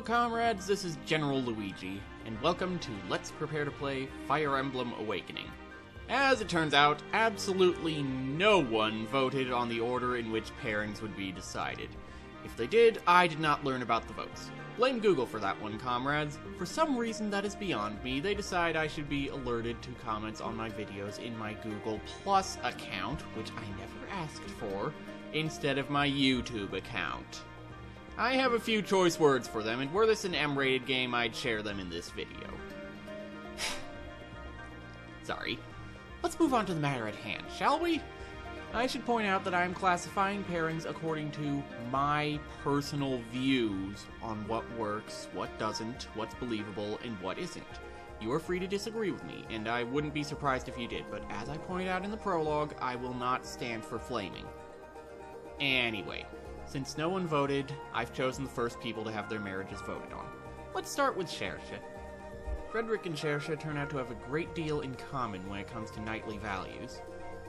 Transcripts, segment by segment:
Hello comrades, this is General Luigi, and welcome to Let's Prepare to Play Fire Emblem Awakening. As it turns out, absolutely no one voted on the order in which pairings would be decided. If they did, I did not learn about the votes. Blame Google for that one, comrades. For some reason that is beyond me, they decide I should be alerted to comments on my videos in my Google Plus account, which I never asked for, instead of my YouTube account. I have a few choice words for them, and were this an M-rated game, I'd share them in this video. Sorry. Let's move on to the matter at hand, shall we? I should point out that I am classifying pairings according to my personal views on what works, what doesn't, what's believable, and what isn't. You are free to disagree with me, and I wouldn't be surprised if you did, but as I pointed out in the prologue, I will not stand for flaming. Anyway. Since no one voted, I've chosen the first people to have their marriages voted on. Let's start with Saoirse. Frederick and Saoirse turn out to have a great deal in common when it comes to knightly values.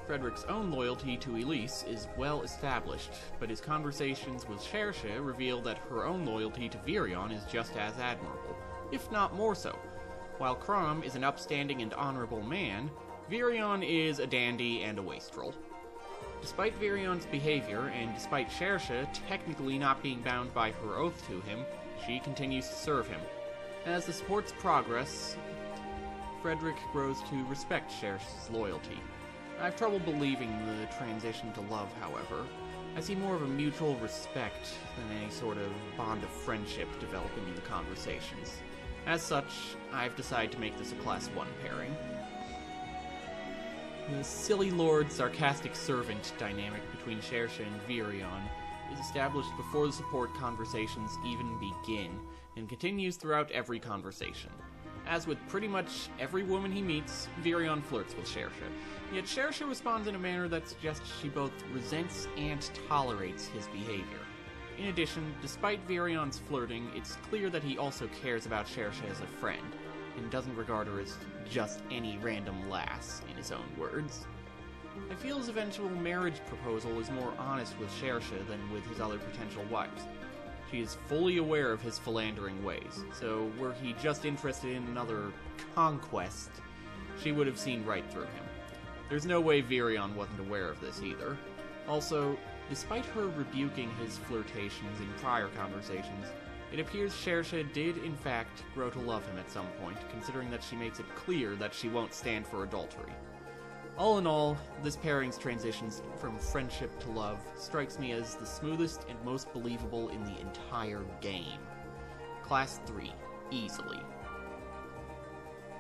Frederick's own loyalty to Elise is well established, but his conversations with Saoirse reveal that her own loyalty to Virion is just as admirable, if not more so. While Chrom is an upstanding and honorable man, Virion is a dandy and a wastrel. Despite Virion's behavior, and despite Saoirse technically not being bound by her oath to him, she continues to serve him. As the supports progress, Frederick grows to respect Saoirse's loyalty. I have trouble believing the transition to love, however. I see more of a mutual respect than any sort of bond of friendship developing in the conversations. As such, I've decided to make this a Class 1 pairing. The silly lord, sarcastic servant dynamic between Saoirse and Virion is established before the support conversations even begin, and continues throughout every conversation. As with pretty much every woman he meets, Virion flirts with Saoirse, yet Saoirse responds in a manner that suggests she both resents and tolerates his behavior. In addition, despite Virion's flirting, it's clear that he also cares about Saoirse as a friend, and doesn't regard her as just any random lass, in his own words. I feel his eventual marriage proposal is more honest with Saoirse than with his other potential wives. She is fully aware of his philandering ways, so were he just interested in another conquest, she would have seen right through him. There's no way Virion wasn't aware of this either. Also, despite her rebuking his flirtations in prior conversations, it appears Saoirse did, in fact, grow to love him at some point, considering that she makes it clear that she won't stand for adultery. All in all, this pairing's transitions from friendship to love strikes me as the smoothest and most believable in the entire game. Class 3, easily.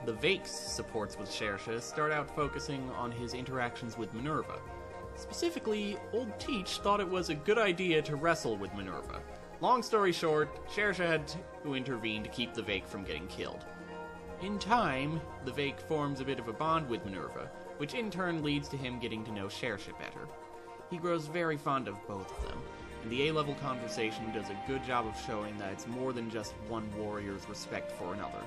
The Vake's supports with Saoirse start out focusing on his interactions with Minerva. Specifically, Old Teach thought it was a good idea to wrestle with Minerva. Long story short, Saoirse had to intervene to keep the Vake from getting killed. In time, the Vake forms a bit of a bond with Minerva, which in turn leads to him getting to know Saoirse better. He grows very fond of both of them, and the A-level conversation does a good job of showing that it's more than just one warrior's respect for another.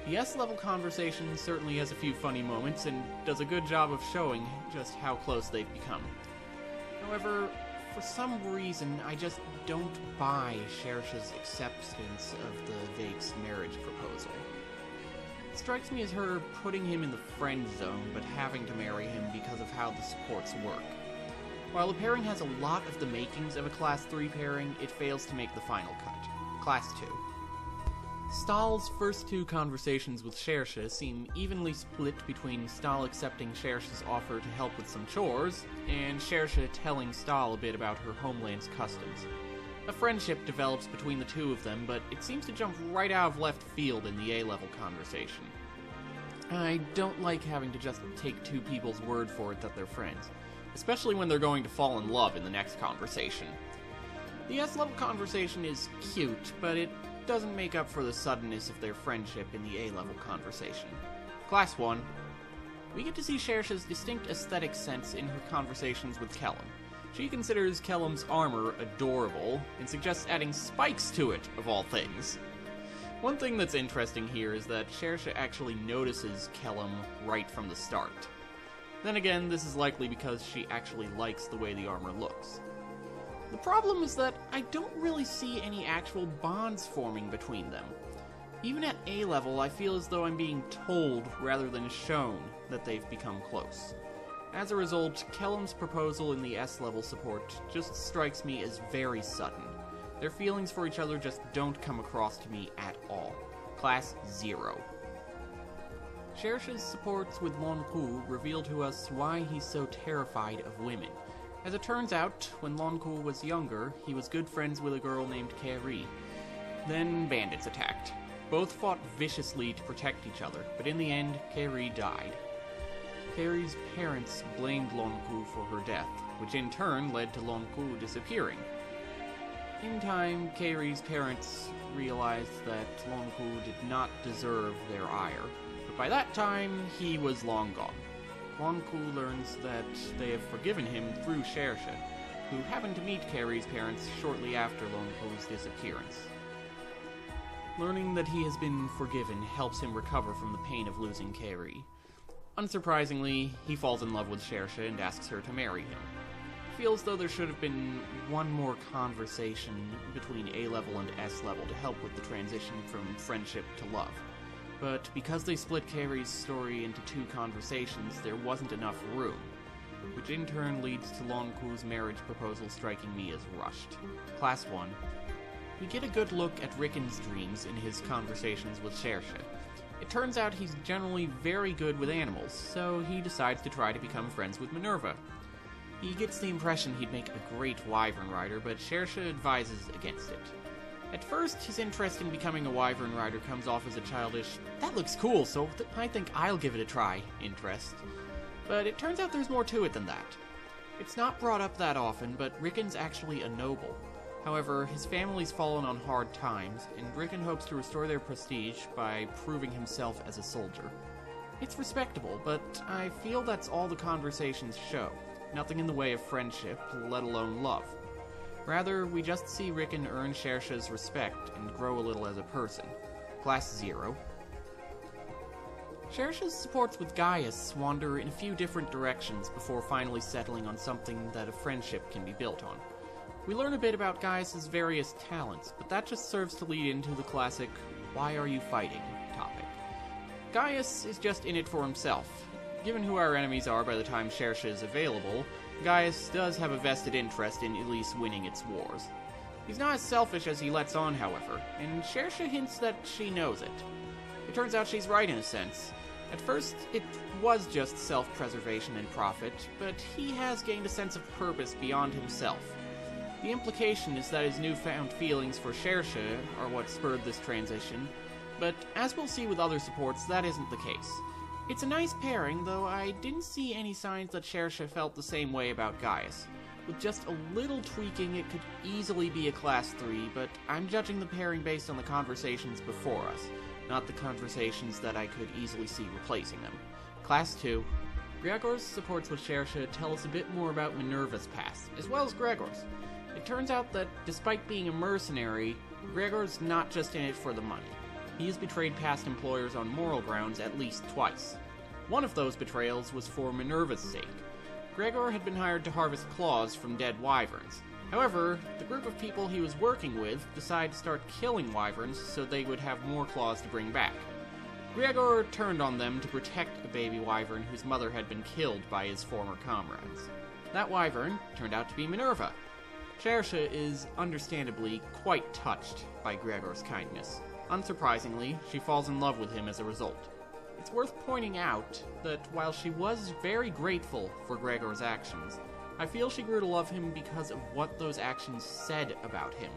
The S-level conversation certainly has a few funny moments, and does a good job of showing just how close they've become. However, for some reason, I just don't buy Saoirse's acceptance of the Vake's marriage proposal. It strikes me as her putting him in the friend zone, but having to marry him because of how the supports work. While the pairing has a lot of the makings of a Class 3 pairing, it fails to make the final cut. Class 2. Stahl's first two conversations with Saoirse seem evenly split between Stahl accepting Saoirse's offer to help with some chores, and Saoirse telling Stahl a bit about her homeland's customs. A friendship develops between the two of them, but it seems to jump right out of left field in the A-level conversation. I don't like having to just take two people's word for it that they're friends, especially when they're going to fall in love in the next conversation. The S-level conversation is cute, but it doesn't make up for the suddenness of their friendship in the A-level conversation. Class 1. We get to see Saoirse's distinct aesthetic sense in her conversations with Kellum. She considers Kellum's armor adorable, and suggests adding spikes to it, of all things. One thing that's interesting here is that Saoirse actually notices Kellum right from the start. Then again, this is likely because she actually likes the way the armor looks. The problem is that I don't really see any actual bonds forming between them. Even at A level, I feel as though I'm being told rather than shown that they've become close. As a result, Kellum's proposal in the S level support just strikes me as very sudden. Their feelings for each other just don't come across to me at all. Class 0. Cherche's supports with Lon'qu reveal to us why he's so terrified of women. As it turns out, when Lon'qu was younger, he was good friends with a girl named Keri. Then bandits attacked. Both fought viciously to protect each other, but in the end, Keri died. Keri's parents blamed Lon'qu for her death, which in turn led to Lon'qu disappearing. In time, Keri's parents realized that Lon'qu did not deserve their ire, but by that time, he was long gone. Lon'qu learns that they have forgiven him through Cherche, who happened to meet Keri's parents shortly after Lon'qu's disappearance. Learning that he has been forgiven helps him recover from the pain of losing Keri. Unsurprisingly, he falls in love with Cherche and asks her to marry him. Feels though there should have been one more conversation between A level and S level to help with the transition from friendship to love. But because they split Keri's story into 2 conversations, there wasn't enough room, which in turn leads to Lon'qu's marriage proposal striking me as rushed. Class 1. We get a good look at Ricken's dreams in his conversations with Cherche. It turns out he's generally very good with animals, so he decides to try to become friends with Minerva. He gets the impression he'd make a great wyvern rider, but Cherche advises against it. At first, his interest in becoming a wyvern rider comes off as a childish, "That looks cool, so I think I'll give it a try" interest. But it turns out there's more to it than that. It's not brought up that often, but Ricken's actually a noble. However, his family's fallen on hard times, and Ricken hopes to restore their prestige by proving himself as a soldier. It's respectable, but I feel that's all the conversations show. Nothing in the way of friendship, let alone love. Rather, we just see Ricken earn Cherche's respect and grow a little as a person. Class 0. Cherche's supports with Gaius wander in a few different directions before finally settling on something that a friendship can be built on. We learn a bit about Gaius's various talents, but that just serves to lead into the classic, "why are you fighting" topic. Gaius is just in it for himself. Given who our enemies are by the time Cherche is available, Gaius does have a vested interest in Elise winning its wars. He's not as selfish as he lets on, however, and Cherche hints that she knows it. It turns out she's right in a sense. At first, it was just self-preservation and profit, but he has gained a sense of purpose beyond himself. The implication is that his newfound feelings for Cherche are what spurred this transition, but as we'll see with other supports, that isn't the case. It's a nice pairing, though I didn't see any signs that Cherche felt the same way about Gaius. With just a little tweaking, it could easily be a Class 3, but I'm judging the pairing based on the conversations before us, not the conversations that I could easily see replacing them. Class 2. Gregor's supports with Cherche tell us a bit more about Minerva's past, as well as Gregor's. It turns out that, despite being a mercenary, Gregor's not just in it for the money. He has betrayed past employers on moral grounds at least twice. One of those betrayals was for Minerva's sake. Gregor had been hired to harvest claws from dead wyverns. However, the group of people he was working with decided to start killing wyverns so they would have more claws to bring back. Gregor turned on them to protect a baby wyvern whose mother had been killed by his former comrades. That wyvern turned out to be Minerva. Cherche is understandably quite touched by Gregor's kindness. Unsurprisingly, she falls in love with him as a result. It's worth pointing out that while she was very grateful for Gregor's actions, I feel she grew to love him because of what those actions said about him,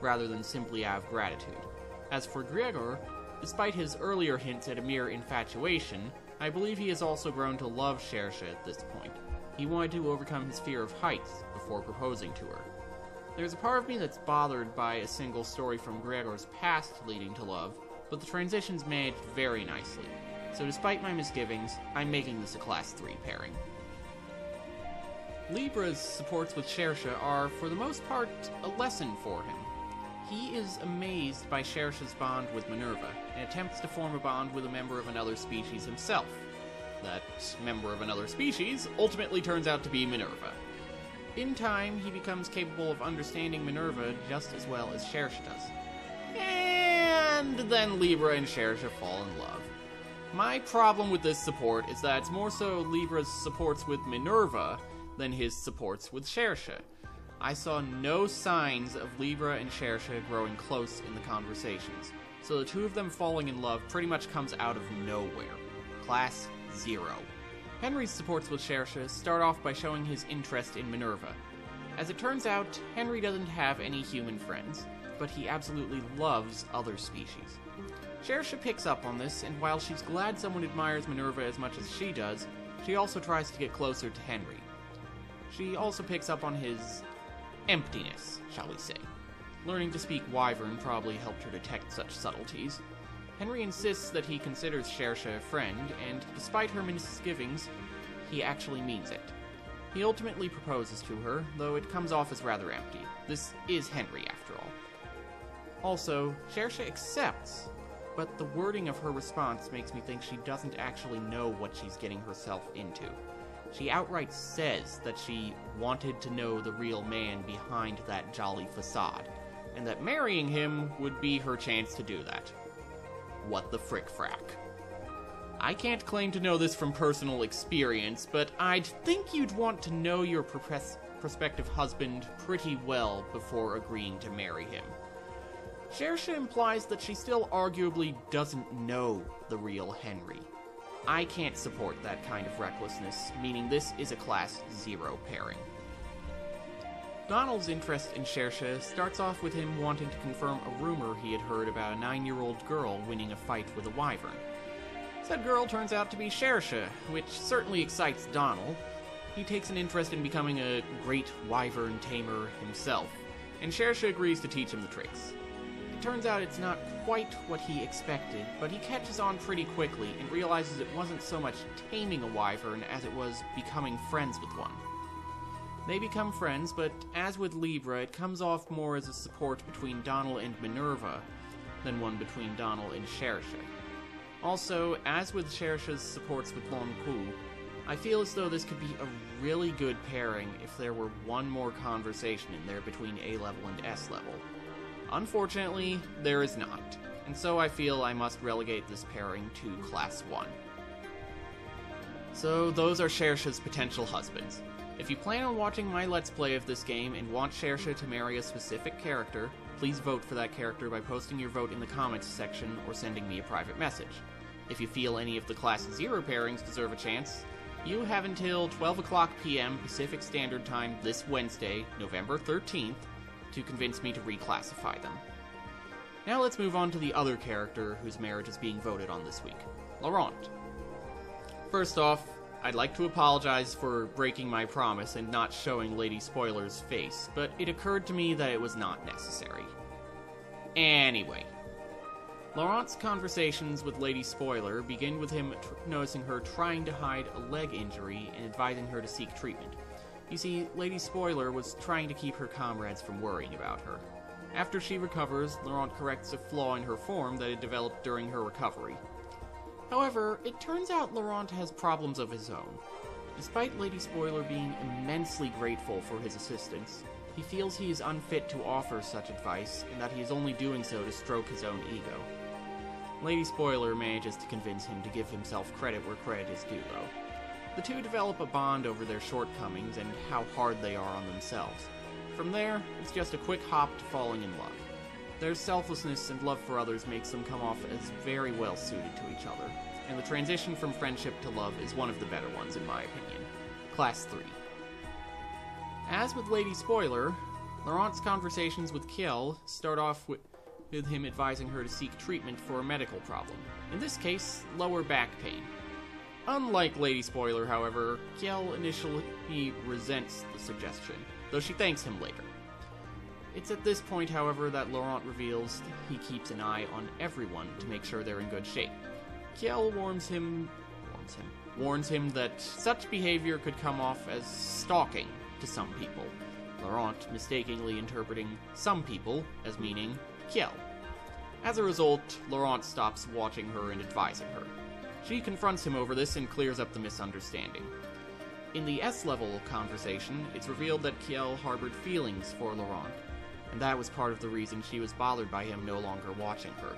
rather than simply out of gratitude. As for Gregor, despite his earlier hints at a mere infatuation, I believe he has also grown to love Cherche at this point. He wanted to overcome his fear of heights before proposing to her. There's a part of me that's bothered by a single story from Gregor's past leading to love, but the transition's managed very nicely. So despite my misgivings, I'm making this a Class 3 pairing. Libra's supports with Cherche are, for the most part, a lesson for him. He is amazed by Cherche's bond with Minerva, and attempts to form a bond with a member of another species himself. That member of another species ultimately turns out to be Minerva. In time, he becomes capable of understanding Minerva just as well as Saoirse does. And then Libra and Saoirse fall in love. My problem with this support is that it's more so Libra's supports with Minerva than his supports with Saoirse. I saw no signs of Libra and Saoirse growing close in the conversations, so the two of them falling in love pretty much comes out of nowhere. Class 0. Henry's supports with Saoirse start off by showing his interest in Minerva. As it turns out, Henry doesn't have any human friends, but he absolutely loves other species. Saoirse picks up on this, and while she's glad someone admires Minerva as much as she does, she also tries to get closer to Henry. She also picks up on his emptiness, shall we say. Learning to speak Wyvern probably helped her detect such subtleties. Henry insists that he considers Saoirse a friend, and despite her misgivings, he actually means it. He ultimately proposes to her, though it comes off as rather empty. This is Henry, after all. Also, Saoirse accepts, but the wording of her response makes me think she doesn't actually know what she's getting herself into. She outright says that she wanted to know the real man behind that jolly facade, and that marrying him would be her chance to do that. What the frick-frack. I can't claim to know this from personal experience, but I'd think you'd want to know your prospective husband pretty well before agreeing to marry him. Saoirse implies that she still arguably doesn't know the real Henry. I can't support that kind of recklessness, meaning this is a Class 0 pairing. Donald's interest in Saoirse starts off with him wanting to confirm a rumor he had heard about a 9-year-old girl winning a fight with a wyvern. Said girl turns out to be Saoirse, which certainly excites Donald. He takes an interest in becoming a great wyvern tamer himself, and Saoirse agrees to teach him the tricks. It turns out it's not quite what he expected, but he catches on pretty quickly and realizes it wasn't so much taming a wyvern as it was becoming friends with one. They become friends, but as with Libra, it comes off more as a support between Donald and Minerva than one between Donald and Saoirse. Also, as with Saoirse's supports with Lon'qu, I feel as though this could be a really good pairing if there were one more conversation in there between A-level and S-level. Unfortunately, there is not, and so I feel I must relegate this pairing to Class 1. So those are Saoirse's potential husbands. If you plan on watching my Let's Play of this game and want Saoirse to marry a specific character, please vote for that character by posting your vote in the comments section or sending me a private message. If you feel any of the Class 0 pairings deserve a chance, you have until 12 o'clock p.m. Pacific Standard Time this Wednesday, November 13th, to convince me to reclassify them. Now let's move on to the other character whose marriage is being voted on this week, Laurent. First off, I'd like to apologize for breaking my promise and not showing Lady Spoiler's face, but it occurred to me that it was not necessary. Anyway, Laurent's conversations with Lady Spoiler begin with him noticing her trying to hide a leg injury and advising her to seek treatment. You see, Lady Spoiler was trying to keep her comrades from worrying about her. After she recovers, Laurent corrects a flaw in her form that had developed during her recovery. However, it turns out Laurent has problems of his own. Despite Lady Spoiler being immensely grateful for his assistance, he feels he is unfit to offer such advice, and that he is only doing so to stroke his own ego. Lady Spoiler manages to convince him to give himself credit where credit is due, though. The two develop a bond over their shortcomings and how hard they are on themselves. From there, it's just a quick hop to falling in love. Their selflessness and love for others makes them come off as very well suited to each other, and the transition from friendship to love is one of the better ones in my opinion. Class 3. As with Lady Spoiler, Laurent's conversations with Kiel start off with him advising her to seek treatment for a medical problem. In this case, lower back pain. Unlike Lady Spoiler, however, Kiel initially resents the suggestion, though she thanks him later. It's at this point, however, that Laurent reveals he keeps an eye on everyone to make sure they're in good shape. Kiel warns him that such behavior could come off as stalking to some people, Laurent mistakenly interpreting some people as meaning Kiel. As a result, Laurent stops watching her and advising her. She confronts him over this and clears up the misunderstanding. In the S-level conversation, it's revealed that Kiel harbored feelings for Laurent, and that was part of the reason she was bothered by him no longer watching her.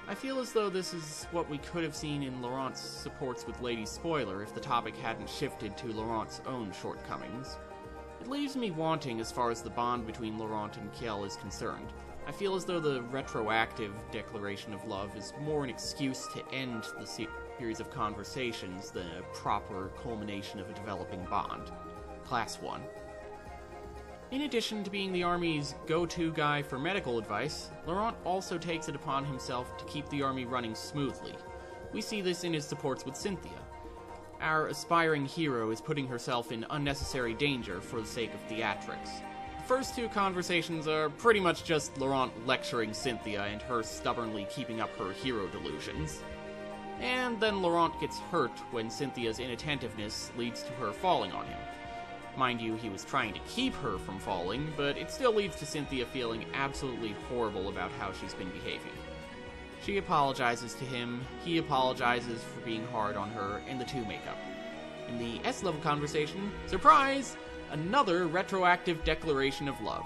I feel as though this is what we could have seen in Laurent's supports with Lady Spoiler if the topic hadn't shifted to Laurent's own shortcomings. It leaves me wanting as far as the bond between Laurent and Kiel is concerned. I feel as though the retroactive declaration of love is more an excuse to end the series of conversations than a proper culmination of a developing bond. Class 1. In addition to being the Army's go-to guy for medical advice, Laurent also takes it upon himself to keep the Army running smoothly. We see this in his supports with Cynthia. Our aspiring hero is putting herself in unnecessary danger for the sake of theatrics. The first two conversations are pretty much just Laurent lecturing Cynthia and her stubbornly keeping up her hero delusions. And then Laurent gets hurt when Cynthia's inattentiveness leads to her falling on him. Mind you, he was trying to keep her from falling, but it still leads to Cynthia feeling absolutely horrible about how she's been behaving. She apologizes to him, he apologizes for being hard on her, and the two make up. In the S-level conversation, surprise! Another retroactive declaration of love.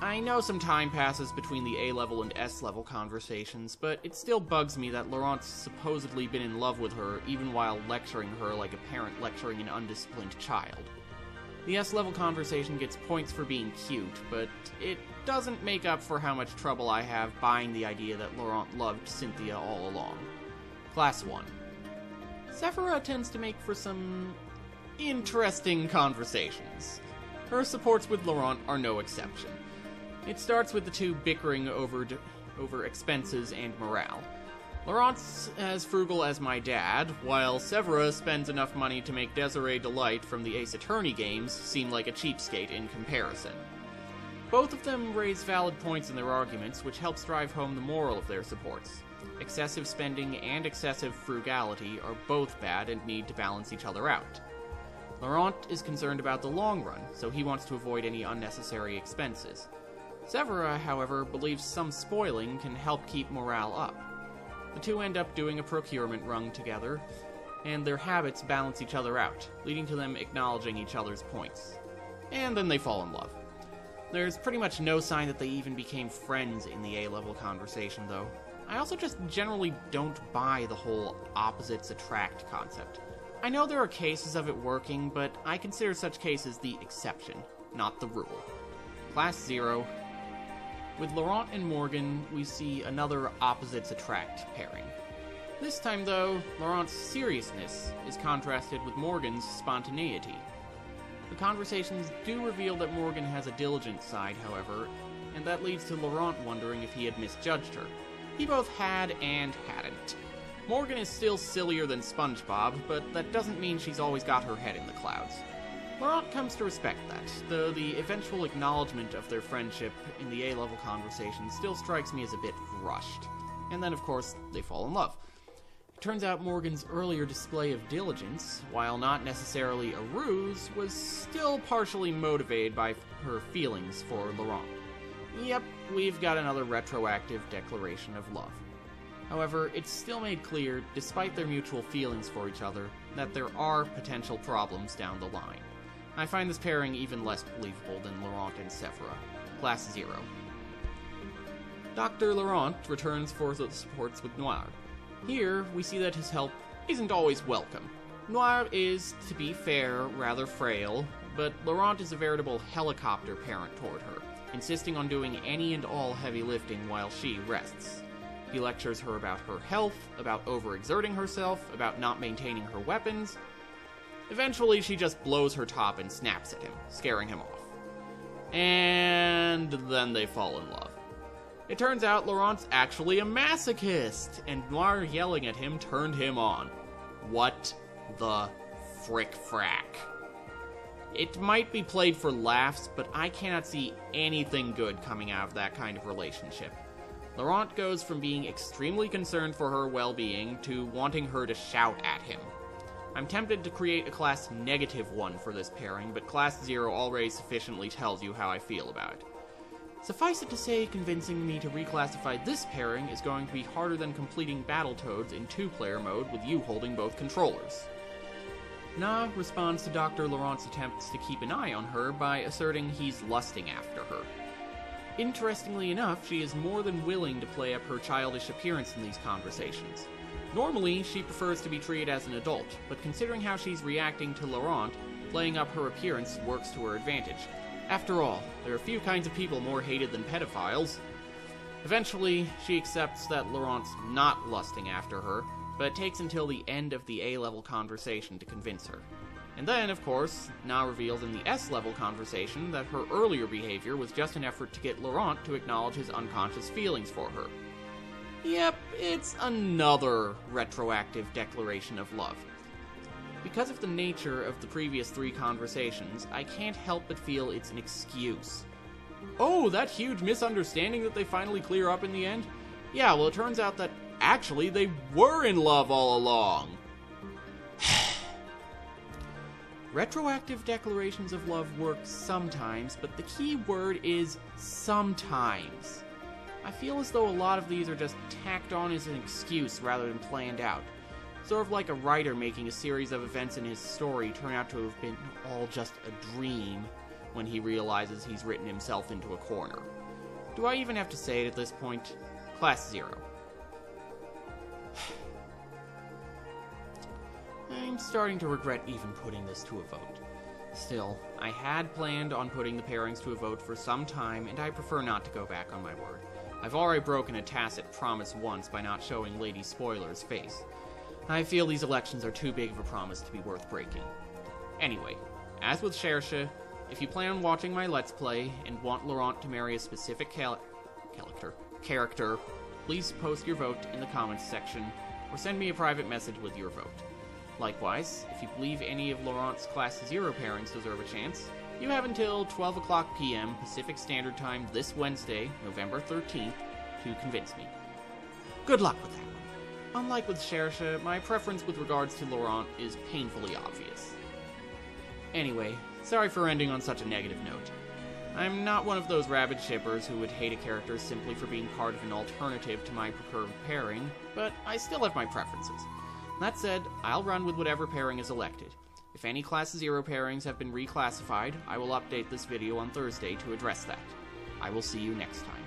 I know some time passes between the A-level and S-level conversations, but it still bugs me that Laurent's supposedly been in love with her even while lecturing her like a parent lecturing an undisciplined child. The S-level conversation gets points for being cute, but it doesn't make up for how much trouble I have buying the idea that Laurent loved Cynthia all along. Class 1. Sephora tends to make for some interesting conversations. Her supports with Laurent are no exception. It starts with the two bickering over expenses and morale. Laurent's as frugal as my dad, while Sephora spends enough money to make Desiree Delight from the Ace Attorney games seem like a cheapskate in comparison. Both of them raise valid points in their arguments, which helps drive home the moral of their supports. Excessive spending and excessive frugality are both bad and need to balance each other out. Laurent is concerned about the long run, so he wants to avoid any unnecessary expenses. Sephora, however, believes some spoiling can help keep morale up. The two end up doing a procurement run together, and their habits balance each other out, leading to them acknowledging each other's points. And then they fall in love. There's pretty much no sign that they even became friends in the A-level conversation, though. I also just generally don't buy the whole opposites attract concept. I know there are cases of it working, but I consider such cases the exception, not the rule. Class 0. With Laurent and Morgan, we see another opposites attract pairing. This time, though, Laurent's seriousness is contrasted with Morgan's spontaneity. The conversations do reveal that Morgan has a diligent side, however, and that leads to Laurent wondering if he had misjudged her. He both had and hadn't. Morgan is still sillier than SpongeBob, but that doesn't mean she's always got her head in the clouds. Laurent comes to respect that, though the eventual acknowledgement of their friendship in the A-level conversation still strikes me as a bit rushed. And then, of course, they fall in love. It turns out Morgan's earlier display of diligence, while not necessarily a ruse, was still partially motivated by her feelings for Laurent. Yep, we've got another retroactive declaration of love. However, it's still made clear, despite their mutual feelings for each other, that there are potential problems down the line. I find this pairing even less believable than Laurent and Sephora. Class 0. Dr. Laurent returns for the supports with Noir. Here, we see that his help isn't always welcome. Noir is, to be fair, rather frail, but Laurent is a veritable helicopter parent toward her, insisting on doing any and all heavy lifting while she rests. He lectures her about her health, about overexerting herself, about not maintaining her weapons. Eventually, she just blows her top and snaps at him, scaring him off. And then they fall in love. It turns out Laurent's actually a masochist, and Noir yelling at him turned him on. What the frick-frack? It might be played for laughs, but I cannot see anything good coming out of that kind of relationship. Laurent goes from being extremely concerned for her well-being to wanting her to shout at him. I'm tempted to create a class -1 for this pairing, but class 0 already sufficiently tells you how I feel about it. Suffice it to say, convincing me to reclassify this pairing is going to be harder than completing Battletoads in 2-player mode with you holding both controllers. Na responds to Dr. Laurent's attempts to keep an eye on her by asserting he's lusting after her. Interestingly enough, she is more than willing to play up her childish appearance in these conversations. Normally, she prefers to be treated as an adult, but considering how she's reacting to Laurent, playing up her appearance works to her advantage. After all, there are few kinds of people more hated than pedophiles. Eventually, she accepts that Laurent's not lusting after her, but it takes until the end of the A-level conversation to convince her. And then, of course, Na reveals in the S-level conversation that her earlier behavior was just an effort to get Laurent to acknowledge his unconscious feelings for her. Yep, it's another retroactive declaration of love. Because of the nature of the previous 3 conversations, I can't help but feel it's an excuse. Oh, that huge misunderstanding that they finally clear up in the end? Yeah, well, it turns out that actually they were in love all along. Retroactive declarations of love work sometimes, but the key word is sometimes. I feel as though a lot of these are just tacked on as an excuse rather than planned out. Sort of like a writer making a series of events in his story turn out to have been all just a dream when he realizes he's written himself into a corner. Do I even have to say it at this point? Class 0. I'm starting to regret even putting this to a vote. Still, I had planned on putting the pairings to a vote for some time, and I prefer not to go back on my word. I've already broken a tacit promise once by not showing Lady Spoiler's face. I feel these elections are too big of a promise to be worth breaking. Anyway, as with Cherche, if you plan on watching my Let's Play and want Laurent to marry a specific character, please post your vote in the comments section, or send me a private message with your vote. Likewise, if you believe any of Laurent's Class 0 pairings deserve a chance, you have until 12 o'clock p.m. Pacific Standard Time this Wednesday, November 13th, to convince me. Good luck with that one. Unlike with Cherche, my preference with regards to Laurent is painfully obvious. Anyway, sorry for ending on such a negative note. I'm not one of those rabid shippers who would hate a character simply for being part of an alternative to my preferred pairing, but I still have my preferences. That said, I'll run with whatever pairing is elected. If any Class 0 pairings have been reclassified, I will update this video on Thursday to address that. I will see you next time.